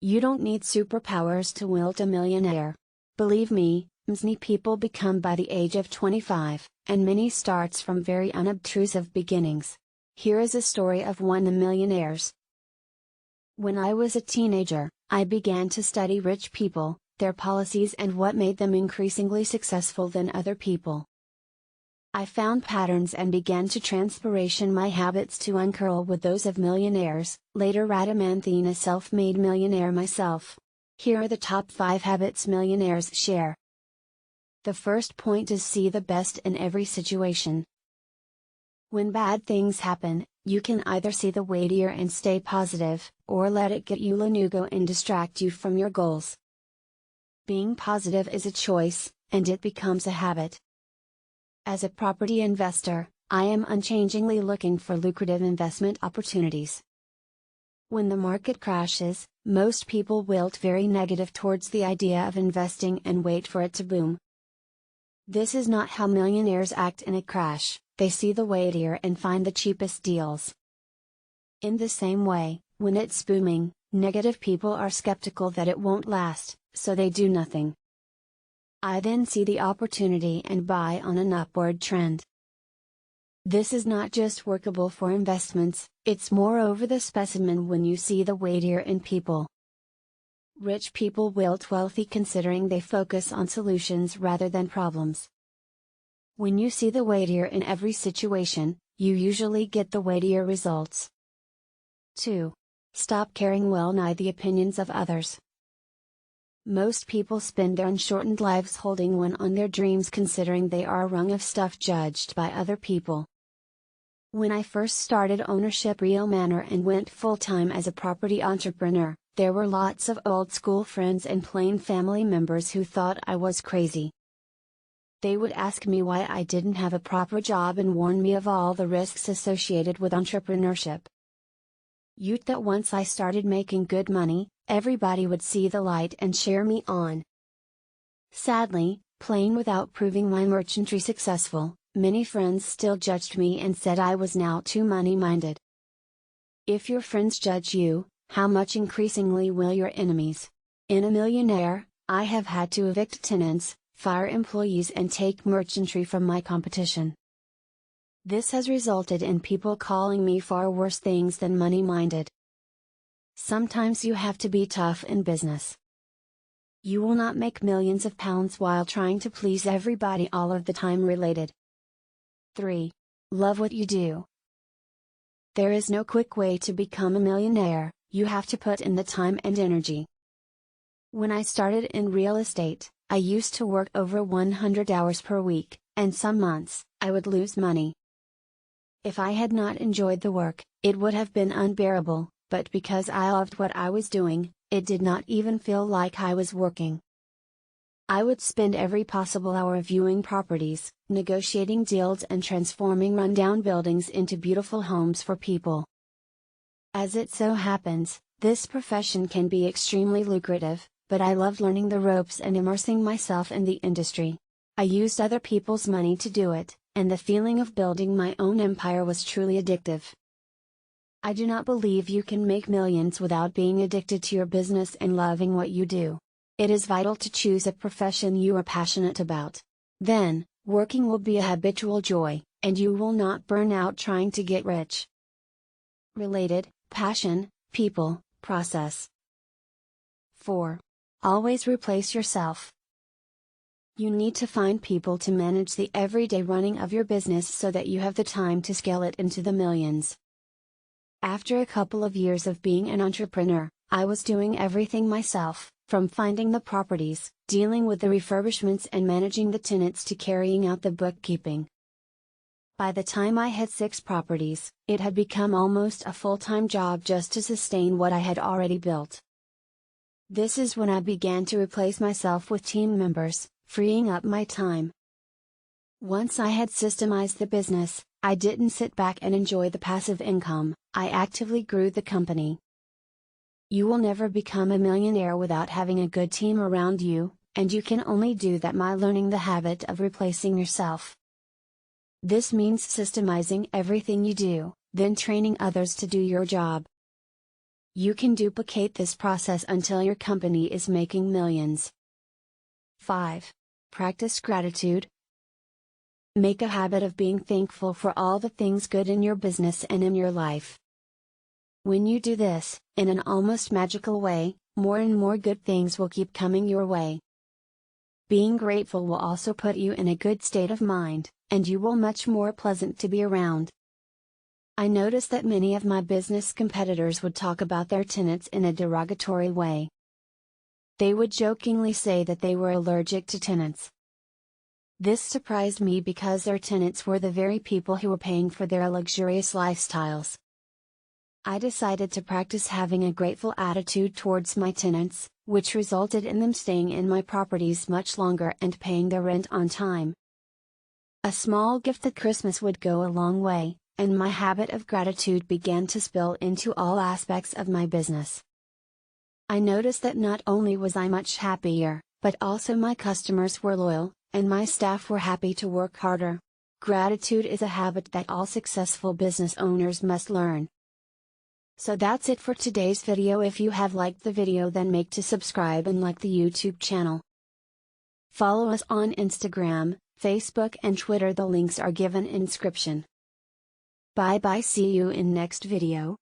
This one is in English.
You don't need superpowers to wield a millionaire. Believe me, many people become by the age of 25, and many starts from very unobtrusive beginnings. Here is a story of one of the millionaires. When I was a teenager, I began to study rich people, their policies and what made them increasingly successful than other people. I found patterns and began to transpiration my habits to uncurl with those of millionaires, later adamantine a self-made millionaire myself. Here are the top 5 habits millionaires share. The first point is see the best in every situation. When bad things happen, you can either see the weightier and stay positive, or let it get you lanugo and distract you from your goals. Being positive is a choice, and it becomes a habit. As a property investor, I am unchangingly looking for lucrative investment opportunities. When the market crashes, most people wilt very negative towards the idea of investing and wait for it to boom. This is not how millionaires act in a crash. They see the weightier and find the cheapest deals. In the same way, when it's booming, negative people are skeptical that it won't last, so they do nothing. I then see the opportunity and buy on an upward trend. This is not just workable for investments, it's moreover the specimen when you see the weightier in people. Rich people wilt wealthy considering they focus on solutions rather than problems. When you see the weightier in every situation, you usually get the weightier results. 2. Stop caring well nigh the opinions of others. Most people spend their unshortened lives holding one on their dreams considering they are a rung of stuff judged by other people. When I first started ownership real manner and went full-time as a property entrepreneur, there were lots of old school friends and plain family members who thought I was crazy. They would ask me why I didn't have a proper job and warn me of all the risks associated with entrepreneurship. Yet that once I started making good money, everybody would see the light and cheer me on. Sadly, plain without proving my merchantry successful, many friends still judged me and said I was now too money-minded. If your friends judge you, how much increasingly will your enemies? In a millionaire, I have had to evict tenants, fire employees and take merchantry from my competition. This has resulted in people calling me far worse things than money-minded. Sometimes you have to be tough in business. You will not make millions of pounds while trying to please everybody all of the time. Related. 3. Love what you do. There is no quick way to become a millionaire, you have to put in the time and energy. When I started in real estate, I used to work over 100 hours per week, and some months, I would lose money. If I had not enjoyed the work, it would have been unbearable, but because I loved what I was doing, it did not even feel like I was working. I would spend every possible hour viewing properties, negotiating deals and transforming rundown buildings into beautiful homes for people. As it so happens, this profession can be extremely lucrative, but I loved learning the ropes and immersing myself in the industry. I used other people's money to do it, and the feeling of building my own empire was truly addictive. I do not believe you can make millions without being addicted to your business and loving what you do. It is vital to choose a profession you are passionate about. Then, working will be a habitual joy, and you will not burn out trying to get rich. Related, passion, people, process. 4. Always replace yourself. You need to find people to manage the everyday running of your business so that you have the time to scale it into the millions. After a couple of years of being an entrepreneur, I was doing everything myself, from finding the properties, dealing with the refurbishments and managing the tenants to carrying out the bookkeeping. By the time I had 6 properties, it had become almost a full-time job just to sustain what I had already built. This is when I began to replace myself with team members, freeing up my time. Once I had systemized the business, I didn't sit back and enjoy the passive income, I actively grew the company. You will never become a millionaire without having a good team around you, and you can only do that by learning the habit of replacing yourself. This means systemizing everything you do, then training others to do your job. You can duplicate this process until your company is making millions. 5. Practice gratitude. Make a habit of being thankful for all the things good in your business and in your life. When you do this, in an almost magical way, more and more good things will keep coming your way. Being grateful will also put you in a good state of mind, and you will much more pleasant to be around. I noticed that many of my business competitors would talk about their tenants in a derogatory way. They would jokingly say that they were allergic to tenants. This surprised me because their tenants were the very people who were paying for their luxurious lifestyles. I decided to practice having a grateful attitude towards my tenants, which resulted in them staying in my properties much longer and paying their rent on time. A small gift at Christmas would go a long way, and my habit of gratitude began to spill into all aspects of my business. I noticed that not only was I much happier, but also my customers were loyal, and my staff were happy to work harder. Gratitude is a habit that all successful business owners must learn. So that's it for today's video. If you have liked the video, then make to subscribe and like the YouTube channel. Follow us on Instagram, Facebook and Twitter. The links are given in description. Bye bye, see you in next video.